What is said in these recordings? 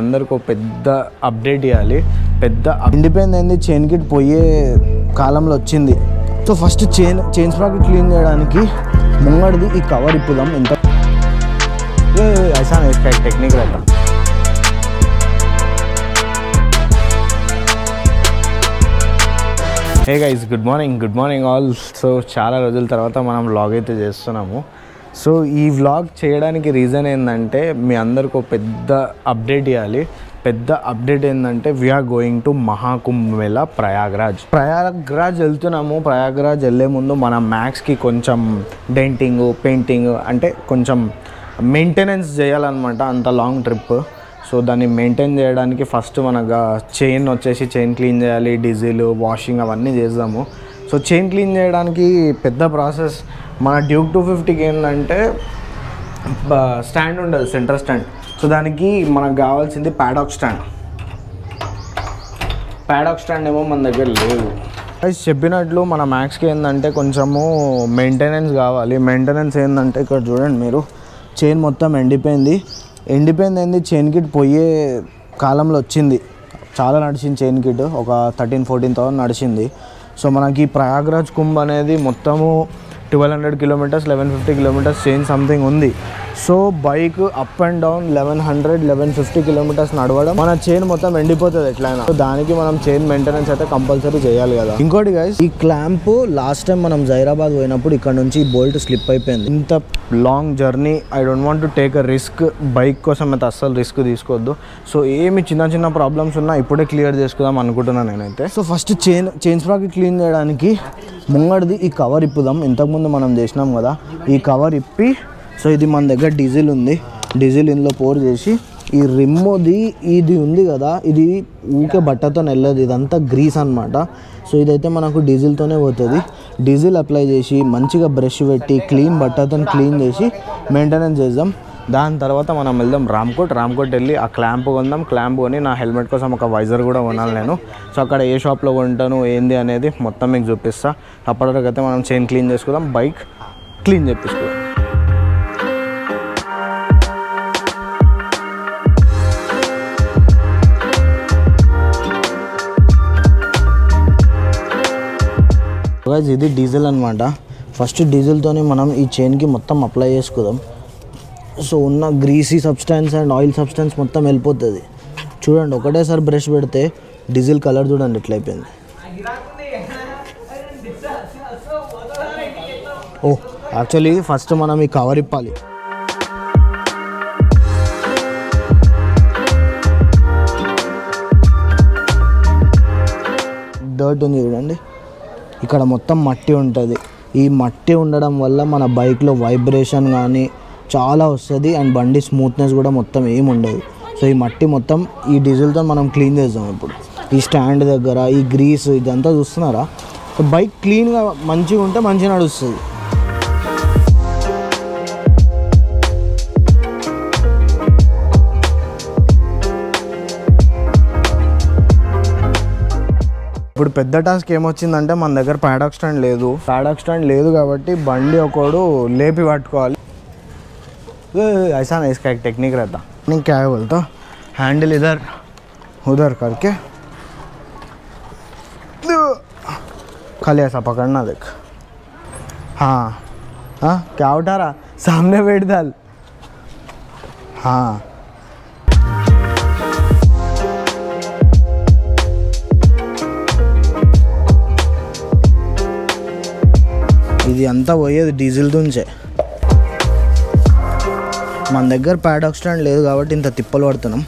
అందరికి ఒక పెద్ద అప్డేట్ ఇవ్వాలి. పెద్ద ఇండిపెండెంట్ చైన్ కిట్ పోయే కాలంలో వచ్చింది. So first chain sprocket clean చేయడానికి ముంగడిది ఈ కవర్ ఇప్పుదాం. ఎంత ऐसा नहीं, टेक्निक रहता. Hey guys, good morning all. So చాలా రోజుల తర్వాత మనం వ్లాగ్ అయితే చేస్తున్నాము. సో ఈ వ్లాగ్ చేయడానికి రీజన్ ఏంటంటే మీ అందరికి ఒక పెద్ద అప్డేట్ ఇవ్వాలి. పెద్ద అప్డేట్ ఏంటంటే we are going to Mahakumbh Mela Prayagraj వెళ్తున్నాము. ప్రయాగ్రాజ్ వెళ్ళే ముందు మన మ్యాక్స్కి కొంచెం డెంటింగ్, పెయింటింగ్ అంటే కొంచెం మెయింటెనెన్స్ చేయాలన్నమాట. అంత లాంగ్ ట్రిప్. సో దాన్ని మెయింటైన్ చేయడానికి ఫస్ట్ మనకు చైన్ క్లీన్ చేయాలి, డీజిల్ వాషింగ్ అవన్నీ చేద్దాము. సో చైన్ క్లీన్ చేయడానికి పెద్ద ప్రాసెస్. మన డ్యూక్ 250కి ఏంటంటే స్టాండ్ ఉండదు, సెంటర్ స్టాండ్. సో దానికి మనకు కావాల్సింది ప్యాడాక్ స్టాండ్ ఏమో మన దగ్గర లేదు. చెప్పినట్లు మన మ్యాక్స్కి ఏంటంటే కొంచెము మెయింటెనెన్స్ కావాలి. మెయింటెనెన్స్ ఏంటంటే ఇక్కడ చూడండి మీరు, చైన్ మొత్తం ఎండిపోయింది. చైన్ కిట్ పోయే కాలంలో వచ్చింది. చాలా నడిచింది చైన్ కిట్, ఒక 13-14 నడిచింది. సో మనకి ప్రయాగ్రాజ్ కుంభ్ అనేది మొత్తము 1200 కిలోమీటర్స్, 1150 కిలోమీటర్స్ చైన్ సంథింగ్ ఉంది. So bike up and down 1100-1150 kilometres నడవడం, మన చైన్ మొత్తం ఎండిపోతుంది ఎట్లయినా. సో దానికి మనం చైన్ మెయింటెనెన్స్ అయితే కంపల్సరీ చేయాలి కదా. ఇంకోటి గైస్, ఈ క్లాంప్ లాస్ట్ టైం మనం జైరాబాద్ పోయినప్పుడు ఇక్కడ నుంచి బోల్ట్ స్లిప్ అయిపోయింది. ఇంత long journey I don't want to take a risk. Bike కోసం అయితే అస్సలు రిస్క్ తీసుకోవద్దు. సో ఏమి చిన్న ప్రాబ్లమ్స్ ఉన్నా ఇప్పుడే క్లియర్ చేసుకుందాం అనుకుంటున్నాను నేనైతే. So first chain sprocket clean చేయడానికి ముంగడిది ఈ కవర్ ఇప్పుదాం. ఇంతకుముందు మనం చేసినాం కదా, ఈ కవర్ ఇప్పి, సో ఇది మన దగ్గర డీజిల్ ఉంది. డీజిల్ ఇందులో పోర్ చేసి, ఈ రిమ్మోది ఇది ఉంది కదా, ఇది ఊకే బట్టతో వెళ్ళదు, ఇదంతా గ్రీస్ అనమాట. సో ఇదైతే మనకు డీజిల్తోనే పోతుంది. డీజిల్ అప్లై చేసి మంచిగా బ్రష్ పెట్టి బట్టతో క్లీన్ చేసి మెయింటెనెన్స్ చేద్దాం. దాని తర్వాత మనం వెళ్దాం రామ్కోట్ వెళ్ళి ఆ క్లాంప్ కొందాం. క్లాంప్ కొని నా హెల్మెట్ కోసం ఒక వైజర్ కూడా కొనాలి నేను. సో అక్కడ ఏ షాప్లో కొంటాను ఏంది అనేది మొత్తం మీకు చూపిస్తా. అప్పటివరకు అయితే మనం చైన్ క్లీన్ చేసుకుందాం, బైక్ క్లీన్ చేపించుకుందాం. ఇది డీజిల్ అనమాట. ఫస్ట్ డీజిల్తోనే మనం ఈ చైన్కి మొత్తం అప్లై చేసుకుందాం. సో ఉన్న greasy substance and oil substance మొత్తం వెళ్ళిపోతుంది. చూడండి, ఒకటేసారి బ్రష్ పెడితే డీజిల్ కలర్ చూడండి ఎట్లా అయిపోయింది. యాక్చువల్లీ ఫస్ట్ మనం ఈ కవర్ ఇప్పాలి. డర్ట్ ఉంది చూడండి, ఇక్కడ మొత్తం మట్టి ఉంటుంది. ఈ మట్టి ఉండడం వల్ల మన బైక్లో వైబ్రేషన్ కానీ చాలా వస్తుంది అండ్ బండి స్మూత్నెస్ కూడా మొత్తం ఏమి ఉండదు. సో ఈ మట్టి మొత్తం ఈ డీజిల్తో మనం క్లీన్ చేద్దాం. ఇప్పుడు ఈ స్టాండ్ దగ్గర ఈ గ్రీస్ ఇదంతా చూస్తున్నారా. సో బైక్ క్లీన్గా మంచిగా ఉంటే మంచిగా నడుస్తుంది. ఇప్పుడు పెద్ద టాస్క్ ఏమొచ్చిందంటే మన దగ్గర ప్యాడాక్ స్టాండ్ లేదు కాబట్టి బండి ఒకడు లేపి పట్టుకోవాలి. ऐसा नहीं, इसका एक टेक्निक रहता. नहीं क्या है बोलता, हैंडल इधर उधर करके खाली ऐसा पकड़ना. देख, हाँ क्या उठा रहा, सामने बैठ डाल. हाँ ఇది అంతా పోయేది డీజిల్ తుంచే. మన దగ్గర ప్యాడాక్ స్టాండ్ లేదు కాబట్టి ఇంత తిప్పలు పడుతున్నాం.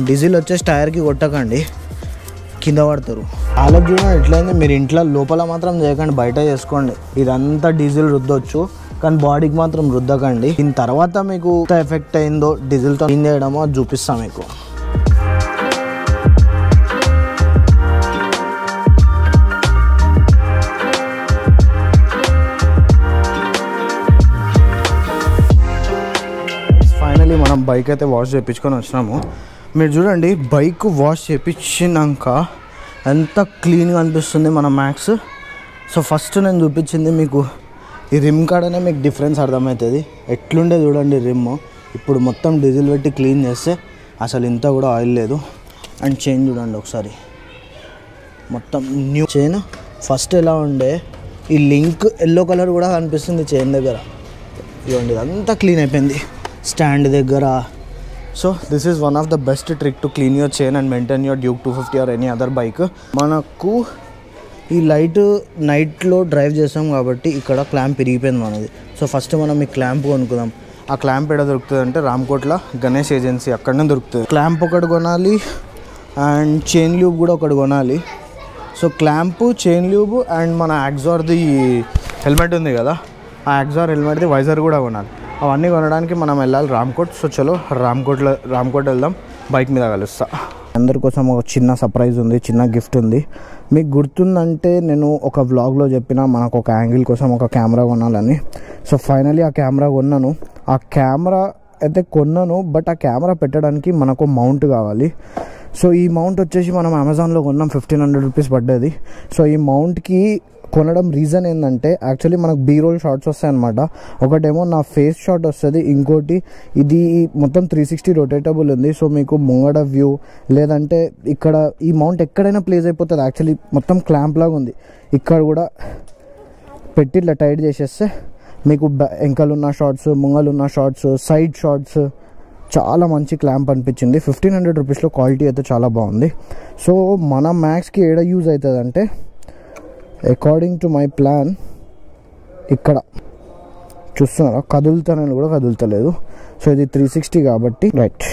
డీజిల్ వచ్చేసి టైర్కి కొట్టకండి, కింద పడతారు. వాళ్ళకి చూడండి ఎట్లయింది. మీరు ఇంట్లో లోపల మాత్రం చేయకండి, బయట చేసుకోండి. ఇదంతా డీజిల్ రుద్దొచ్చు కానీ బాడీకి మాత్రం రుద్దకండి. దీని తర్వాత మీకు ఎంత ఎఫెక్ట్ అయిందో డీజిల్తో క్లీన్ చేయడమో అది చూపిస్తాం మీకు. మనం బైక్ అయితే వాష్ చేయించుకొని వచ్చినాము. మీరు చూడండి, బైక్ వాష్ చేయించినాక ఎంత క్లీన్గా అనిపిస్తుంది మన మ్యాక్స్. సో ఫస్ట్ నేను చూపించింది మీకు ఈ రిమ్ కాడనే మీకు డిఫరెన్స్ అర్థమవుతుంది. ఎట్లుండే చూడండి రిమ్. ఇప్పుడు మొత్తం డీజిల్ పెట్టి క్లీన్ చేస్తే అసలు ఇంత కూడా ఆయిల్ లేదు. అండ్ చైన్ చూడండి ఒకసారి, మొత్తం న్యూ చైన్. ఫస్ట్ ఎలా ఉండే ఈ లింక్ ఎల్లో కలర్ కూడా కనిపిస్తుంది చైన్ దగ్గర. ఇవ్వండి ఇదంతా క్లీన్ అయిపోయింది స్టాండ్ దగ్గర. So this is one of the best trick to clean your chain and maintain your Duke 250 or any other bike. మనకు ఈ లైట్ నైట్లో డ్రైవ్ చేస్తాం కాబట్టి ఇక్కడ క్లాంప్ విరిగిపోయింది మనది. సో ఫస్ట్ మనం ఈ క్లాంప్ కొనుక్కుందాం. ఆ క్లాంప్ ఎక్కడ దొరుకుతుంది అంటే రామ్కోట్ల గణేష్ ఏజెన్సీ, అక్కడనే దొరుకుతుంది. క్లాంప్ ఒకటి కొనాలి అండ్ చైన్ ల్యూబ్ కూడా ఒకటి కొనాలి. సో క్లాంపు, చైన్ ల్యూబ్ అండ్ మన యాక్సార్ది హెల్మెట్ ఉంది కదా, ఆ యాక్సార్ హెల్మెట్ది వైజర్ కూడా కొనాలి. అవన్నీ కొనడానికి మనం వెళ్ళాలి రామ్కోట్. సో చలో రామ్కోట్ వెళ్దాం, బైక్ మీద కలుస్తా. అందరి కోసం ఒక చిన్న సర్ప్రైజ్ ఉంది, చిన్న గిఫ్ట్ ఉంది. మీకు గుర్తుందంటే నేను ఒక వ్లాగ్లో చెప్పిన మనకు ఒక యాంగిల్ కోసం ఒక కెమెరా కొనాలని. సో ఫైనలీ ఆ కెమెరా కొన్నాను. ఆ కెమెరా అయితే కొన్నాను, బట్ ఆ కెమెరా పెట్టడానికి మనకు మౌంట్ కావాలి. సో ఈ మౌంట్ వచ్చేసి మనం అమెజాన్లో కొన్నాం, 1500 రూపీస్ పడ్డది. సో ఈ మౌంట్కి కొనడం రీజన్ ఏంటంటే యాక్చువల్లీ మనకు బీ-రోల్ షాట్స్ వస్తాయి అనమాట. ఒకటేమో నా ఫేస్ షాట్ వస్తుంది, ఇంకోటి ఇది మొత్తం 360 రొటేటబుల్ ఉంది. సో మీకు ముంగడ వ్యూ లేదంటే ఇక్కడ ఈ మౌంట్ ఎక్కడైనా ప్లేస్ అయిపోతుంది. యాక్చువల్లీ మొత్తం క్లాంప్ లాగా ఉంది. ఇక్కడ కూడా పెట్టి ఇట్లా టైట్ చేసేస్తే మీకు వెంకలున్న షార్ట్స్, ముంగలున్న షార్ట్స్, సైడ్ షార్ట్స్ చాలా మంచి క్లాంప్ అనిపించింది. 1500 రూపీస్లో క్వాలిటీ అయితే చాలా బాగుంది. సో మన మ్యాక్స్కి ఏడ యూజ్ అవుతుంది అంటే అకార్డింగ్ టు మై ప్లాన్ ఇక్కడ చూస్తున్నారా, కదులుతానని కూడా కదులుతలేదు. సో ఇది 360 కాబట్టి right.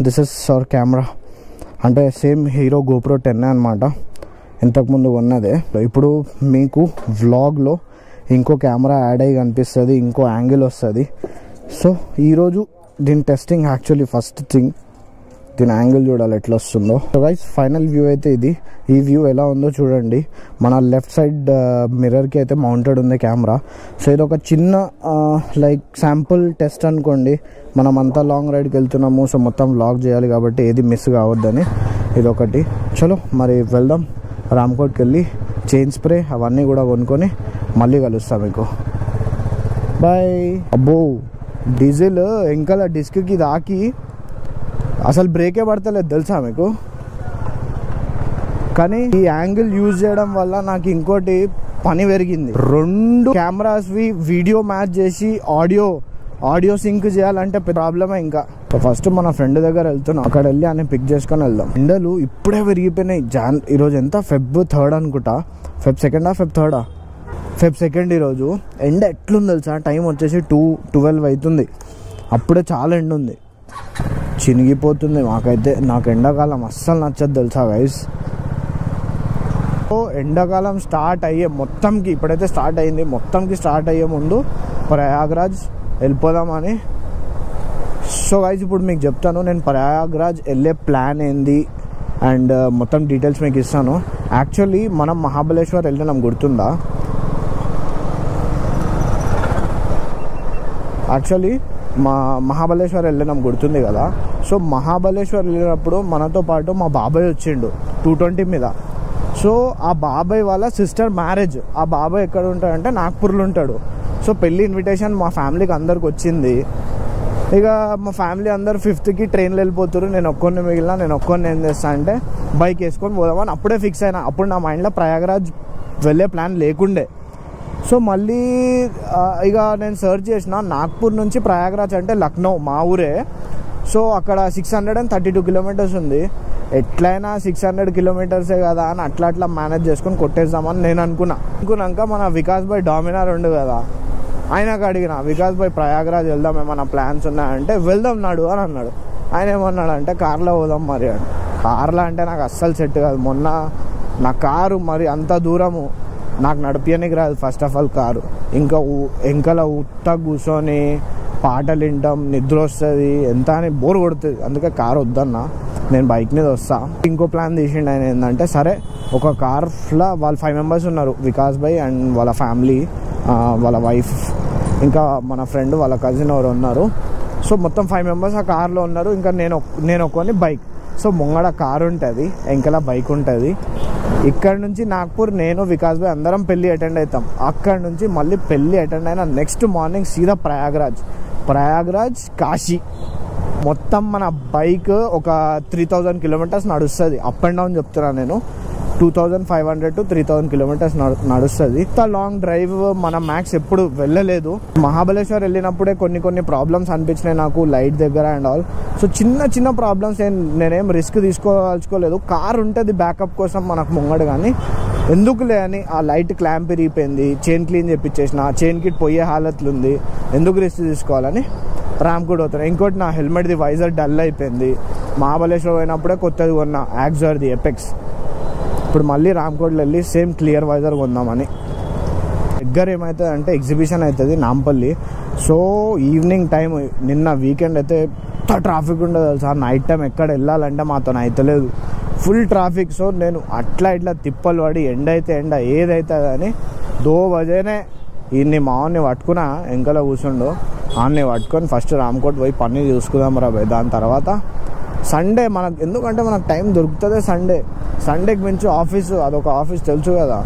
This is our camera, అంటే సేమ్ హీరో GoPro 10 అనమాట, ఇంతకుముందు ఉన్నదే. ఇప్పుడు మీకు వ్లాగ్లో ఇంకో కెమెరా యాడ్ అయ్యి కనిపిస్తుంది, ఇంకో యాంగిల్ వస్తుంది. సో ఈరోజు దీని టెస్టింగ్ యాక్చువల్లీ ఫస్ట్ థింగ్ దీని యాంగిల్ చూడాలి ఎట్లా వస్తుందో. సో గైస్ ఫైనల్ వ్యూ అయితే ఇది. ఈ వ్యూ ఎలా ఉందో చూడండి. మన లెఫ్ట్ సైడ్ మిర్రర్కి అయితే మౌంటెడ్ ఉంది కెమెరా. సో ఇది ఒక చిన్న లైక్ శాంపుల్ టెస్ట్ అనుకోండి. మనం అంతా లాంగ్ రైడ్కి వెళ్తున్నాము, సో మొత్తం వ్లాగ్ చేయాలి కాబట్టి ఏది మిస్ కావద్దని ఇదొకటి. చలో మరి వెళ్దాం రామ్కోట్కి వెళ్ళి చైన్ స్ప్రే అవన్నీ కూడా కొనుక్కొని మళ్ళీ కలుస్తాం మీకు. బాయ్. అబ్బో డీజిల్ ఇంకా డిస్క్కి దాకి అసలు బ్రేకే పడతలేదు తెలుసా మీకు. కానీ ఈ యాంగిల్ యూజ్ చేయడం వల్ల నాకు ఇంకోటి పని పెరిగింది. 2 కెమెరాస్వి వీడియో మ్యాచ్ చేసి ఆడియో సింక్ చేయాలంటే ప్రాబ్లమే. ఇంకా ఫస్ట్ మన ఫ్రెండ్ దగ్గర వెళ్తున్నాం, అక్కడ వెళ్ళి ఆయన పిక్ చేసుకొని వెళ్దాం. ఎండలు ఇప్పుడే పెరిగిపోయినాయి. ఈరోజు ఎంత Feb 3rd అనుకుంటా, Feb 2nd Feb 3rd Feb 2nd ఈరోజు. ఎండ ఎట్లుంది తెలుసా, టైం వచ్చేసి 2:12 అవుతుంది. అప్పుడే చాలా ఎండ ఉంది, చినిగిపోతుంది మాకైతే. నాకు ఎండాకాలం అస్సలు నచ్చదు తెలుసా గైస్. ఎండాకాలం స్టార్ట్ అయ్యే మొత్తంకి ఇప్పుడైతే స్టార్ట్ అయ్యింది, మొత్తంకి స్టార్ట్ అయ్యే ముందు ప్రయాగ్రాజ్ వెళ్ళిపోదామని. సో గైస్ ఇప్పుడు మీకు చెప్తాను నేను ప్రయాగ్రాజ్ వెళ్ళే ప్లాన్ ఏంది అండ్ మొత్తం డీటెయిల్స్ మీకు ఇస్తాను. యాక్చువల్లీ మనం మహాబలేశ్వర్ వెళ్ళినాం, గుర్తుందా? యాక్చువల్లీ మహాబలేశ్వర్ వెళ్ళినాం, గుర్తుంది కదా. సో మహాబలేశ్వర్ వెళ్ళినప్పుడు మనతో పాటు మా బాబాయ్ వచ్చిండు 220 మీద. సో ఆ బాబాయ్ వాళ్ళ సిస్టర్ మ్యారేజ్. ఆ బాబాయ్ ఎక్కడ ఉంటాడంటే నాగ్పూర్లో ఉంటాడు. సో పెళ్ళి ఇన్విటేషన్ మా ఫ్యామిలీకి అందరికి వచ్చింది. ఇక మా ఫ్యామిలీ అందరు 5th ట్రైన్లో వెళ్ళిపోతారు, నేను ఒక్కరిని మిగిలిన. నేను ఒక్కరిని ఏం చేస్తా అంటే బైక్ వేసుకొని పోదామని అప్పుడే ఫిక్స్ అయినా. అప్పుడు నా మైండ్లో ప్రయాగరాజ్ వెళ్ళే ప్లాన్ లేకుండే. సో మళ్ళీ ఇక నేను సర్చ్ చేసిన, నాగ్పూర్ నుంచి ప్రయాగరాజ్ అంటే లక్నో మా ఊరే. సో అక్కడ 632 కిలోమీటర్స్ ఉంది. ఎట్లయినా 600 కిలోమీటర్సే కదా అని అట్లా మేనేజ్ చేసుకొని కొట్టేద్దామని నేను అనుకున్నాక మన వికాస్ భాయ్ డామినార్ ఉండు కదా, ఆయనకు అడిగిన, వికాస్ భాయ్ ప్రయాగరాజ్ వెళ్దాం ఏమన్నా ప్లాన్స్ ఉన్నాయంటే వెళ్దాం నాడు అని అన్నాడు. ఆయన ఏమన్నాడు అంటే కార్లో పోదాం మరి అని. కార్లో అంటే నాకు అస్సలు సెట్ కాదు. మొన్న నా కారు మరి అంత దూరము నాకు నడిపియనికి రాదు. ఫస్ట్ ఆఫ్ ఆల్ కారు ఇంకా వెంకల ఉత్త కూర్చొని పాటలు వింటాం, నిద్ర వస్తుంది, ఎంత అని బోర్ కొడుతుంది. అందుకే కారు వద్దన్నా, నేను బైక్ మీద వస్తా. ఇంకో ప్లాన్ తీసిండు ఆయన ఏంటంటే, సరే ఒక కార్లో వాళ్ళు 5 మెంబర్స్ ఉన్నారు, వికాస్ భాయ్ అండ్ వాళ్ళ ఫ్యామిలీ, వాళ్ళ వైఫ్, ఇంకా మన ఫ్రెండ్ వాళ్ళ కజిన్ ఎవరు ఉన్నారు. సో మొత్తం 5 మెంబర్స్ ఆ కార్లో ఉన్నారు. ఇంకా నేను ఒక్కొని బైక్. సో ముంగడ కారు ఉంటుంది, వెంకల బైక్ ఉంటుంది. ఇక్కడ నుంచి నాగ్పూర్ నేను వికాస్ భాయ్ అందరం పెళ్ళి అటెండ్ అవుతాం. అక్కడ నుంచి మళ్ళీ పెళ్ళి అటెండ్ అయినా నెక్స్ట్ మార్నింగ్ సీదా ప్రయాగ్రాజ్ కాశీ. మొత్తం మన బైక్ ఒక 3000 కిలోమీటర్స్ నడుస్తుంది. అప్ అండ్ డౌన్ చెప్తున్నా నేను, 2500 to 3000 కిలోమీటర్స్ నడుస్తుంది. ఇంత లాంగ్ డ్రైవ్ మన మ్యాక్స్ ఎప్పుడు వెళ్ళలేదు. మహాబలేశ్వర్ వెళ్ళినప్పుడే కొన్ని ప్రాబ్లమ్స్ అనిపించినాయి నాకు, లైట్ దగ్గర అండ్ ఆల్. సో చిన్న ప్రాబ్లమ్స్ నేనేం రిస్క్ తీసుకోవాల్చుకోలేదు. కార్ ఉంటుంది బ్యాకప్ కోసం మనకు ముంగడు, కానీ ఎందుకులే అని ఆ లైట్ క్లాంప్ విరిగిపోయింది, చైన్ క్లీన్ చేయించేసిన, చైన్ కిట్ పోయే హాలత్లు ఉంది, ఎందుకు రిస్క్ తీసుకోవాలని రామ్కోట్ పోతున్నా. ఇంకోటి నా హెల్మెట్ది వైజర్ డల్ అయిపోయింది. మహాబలేశ్వర్ పోయినప్పుడే కొత్తది కొన్నా, యాక్జర్ది ఎపెక్స్. ఇప్పుడు మళ్ళీ రామ్కోట్లో వెళ్ళి సేమ్ క్లియర్ వైజర్ కొందామని. దగ్గర ఏమవుతుంది అంటే ఎగ్జిబిషన్ అవుతుంది నాంపల్లి. సో ఈవినింగ్ టైం, నిన్న వీకెండ్ అయితే ఎంత ట్రాఫిక్ ఉండదు తెలుసా. నైట్ టైం ఎక్కడ వెళ్ళాలంటే మాతో అయితలేదు, ఫుల్ ట్రాఫిక్. సో నేను అట్లా తిప్పలు పడి ఎండ అయితే ఎండ ఏదైతే అని 2 బజేనే ఈయన్ని మావన్ని పట్టుకున్నా, వెంకలో కూర్చుండు. ఆన్ని పట్టుకొని ఫస్ట్ రామ్కోట్ పోయి పని చూసుకుందాం రా భయ్. దాని తర్వాత సండే మనకు, ఎందుకంటే మనకు టైం దొరుకుతుంది సండేకి మించి ఆఫీసు, అదొక ఆఫీస్ తెలుసు కదా,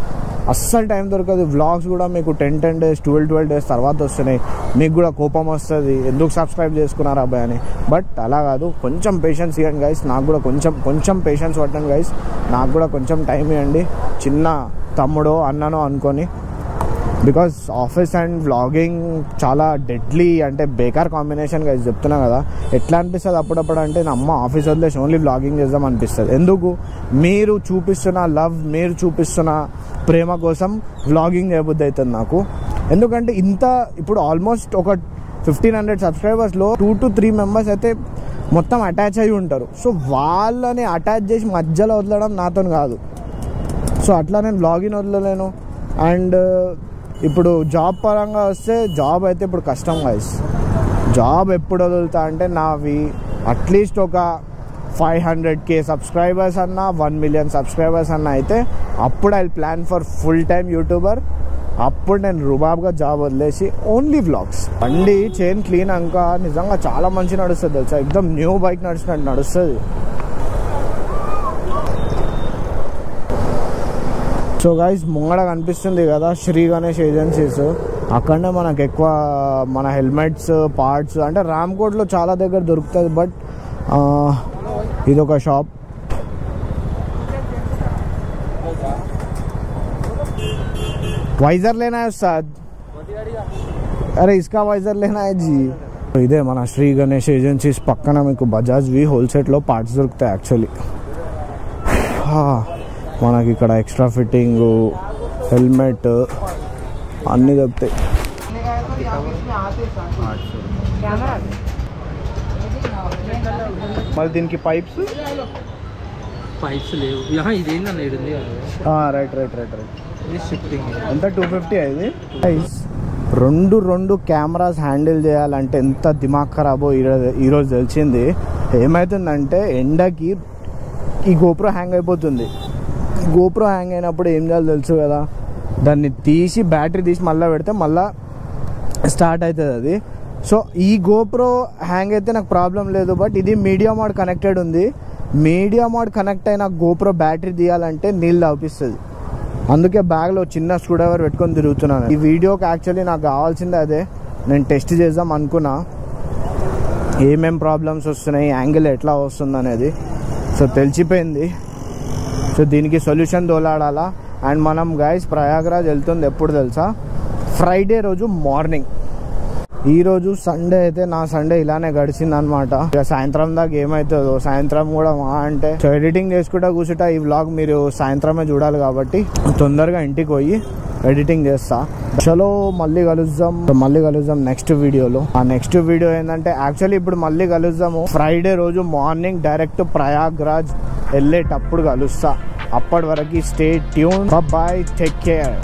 అస్సలు టైం దొరకదు. వ్లాగ్స్ కూడా మీకు 10 days 12 days తర్వాత వస్తున్నాయి. మీకు కూడా కోపం వస్తుంది, ఎందుకు సబ్స్క్రైబ్ చేసుకున్నారా అబ్బాయి అని. బట్ అలా కాదు, కొంచెం పేషెన్స్ ఇవ్వండి గైస్. నాకు కూడా కొంచెం పేషెన్స్ పట్టండి గైస్. నాకు కూడా కొంచెం టైం ఇవ్వండి, చిన్న తమ్ముడో అన్ననో అనుకొని. బికాస్ ఆఫీస్ అండ్ వ్లాగింగ్ చాలా డెడ్లీ, అంటే బేకార్ కాంబినేషన్ గైస్, చెప్తున్నా కదా. ఎట్లా అనిపిస్తుంది అప్పుడప్పుడు అంటే, నా అమ్మ ఆఫీస్ వదిలేసి ఓన్లీ వ్లాగింగ్ చేద్దాం అనిపిస్తుంది. ఎందుకు? మీరు చూపిస్తున్న లవ్, మీరు చూపిస్తున్న ప్రేమ కోసం వ్లాగింగ్ చేయబుద్ధి అవుతుంది నాకు. ఎందుకంటే ఇప్పుడు ఆల్మోస్ట్ ఒక 1500 సబ్స్క్రైబర్స్లో 2 to 3 members అయితే మొత్తం అటాచ్ అయ్యి ఉంటారు. సో వాళ్ళని అటాచ్ చేసి మధ్యలో వదలడం నాతో కాదు. సో అట్లా నేను వ్లాగింగ్ వదలలేను. అండ్ ఇప్పుడు జాబ్ పరంగా వస్తే, జాబ్ అయితే ఇప్పుడు కష్టం గైస్. జాబ్ ఎప్పుడు వదులుతా అంటే, నావి అట్లీస్ట్ ఒక 500k సబ్స్క్రైబర్స్ అన్నా, 1 million సబ్స్క్రైబర్స్ అన్నా అయితే అప్పుడు I plan for full time YouTuber. అప్పుడు నేను రుబాబ్గా జాబ్ వదిలేసి ఓన్లీ వ్లాగ్స్. బండి చైన్ క్లీన్ అంక నిజంగా చాలా మంచి నడుస్తుంది తెలుసా, ఎక్దమ్ న్యూ బైక్ నడిచినట్టు నడుస్తుంది. సో గైస్, ముంగడ కనిపిస్తుంది కదా శ్రీ గణేష్ ఏజెన్సీస్. అక్కడనే మనకు ఎక్కువ మన హెల్మెట్స్ పార్ట్స్ అంటే రామ్కోట్లో చాలా దగ్గర దొరుకుతుంది. బట్ ఇదొక షాప్. वाइजर लेना है उस्ताद, अरे इसका वाइजर लेना है जी. ఇదే మన శ్రీ గణేష్ ఏజెన్సీస్ పక్కన మీకు బజాజ్వి హోల్సేల్లో పార్ట్స్ దొరుకుతాయి యాక్చువల్లీ. మనకి ఇక్కడ ఎక్స్ట్రా ఫిట్టింగ్, హెల్మెట్ అన్నీ దొరుకుతాయి. మరి దీనికి పైప్స్ లేవు. Right right right right. ఎంత 250 ఇది. రెండు కెమెరాస్ హ్యాండిల్ చేయాలంటే ఎంత దిమాగ్ ఖరాబో ఈరోజు తెలిసింది. ఏమవుతుందంటే ఎండకి ఈ గోప్రో హ్యాంగ్ అయిపోతుంది. గోప్రో హ్యాంగ్ అయినప్పుడు ఏం చేయాలో తెలుసు కదా, దాన్ని తీసి బ్యాటరీ తీసి మళ్ళీ పెడితే మళ్ళీ స్టార్ట్ అవుతుంది అది. సో ఈ గోప్రో హ్యాంగ్ అయితే నాకు ప్రాబ్లం లేదు. బట్ ఇది మీడియా మోడ్ కనెక్టెడ్ ఉంది. మీడియా మోడ్ కనెక్ట్ అయిన గోప్రో బ్యాటరీ తీయాలంటే నీళ్ళు తవ్విస్తుంది. అందుకే బ్యాగ్లో చిన్న స్క్రూ డ్రైవర్ పెట్టుకొని తిరుగుతున్నాను. ఈ వీడియోకి యాక్చువల్లీ నాకు కావాల్సిందే అదే. నేను టెస్ట్ చేద్దాం అనుకున్నా ఏమేం ప్రాబ్లమ్స్ వస్తున్నాయి, యాంగిల్ ఎట్లా వస్తుంది అనేది. సో తెలిసిపోయింది. సో దీనికి సొల్యూషన్ దోలాడాలా. అండ్ మనం గైస్ ప్రయాగ్రాజ్ వెళ్తుంది ఎప్పుడు తెలుసా, ఫ్రైడే రోజు మార్నింగ్. ఈరోజు సండే అయితే నా సండే ఇలానే గడిచింది అనమాట. ఇక సాయంత్రం దాకా ఏమవుతుందో, సాయంత్రం కూడా అంటే ఎడిటింగ్ చేసుకుంటా కూర్చుంటా. ఈ వ్లాగ్ మీరు సాయంత్రమే చూడాలి కాబట్టి తొందరగా ఇంటికి పోయి ఎడిటింగ్ చేస్తా. చలో మళ్ళీ కలుద్దాం నెక్స్ట్ వీడియోలో. ఆ నెక్స్ట్ వీడియో ఏంటంటే యాక్చువల్లీ ఇప్పుడు మళ్ళీ కలుద్దాము ఫ్రైడే రోజు మార్నింగ్ డైరెక్ట్ ప్రయాగ్రాజ్ వెళ్ళేటప్పుడు కలుస్తా. అప్పటి వరకు stay tune. Bye, take care.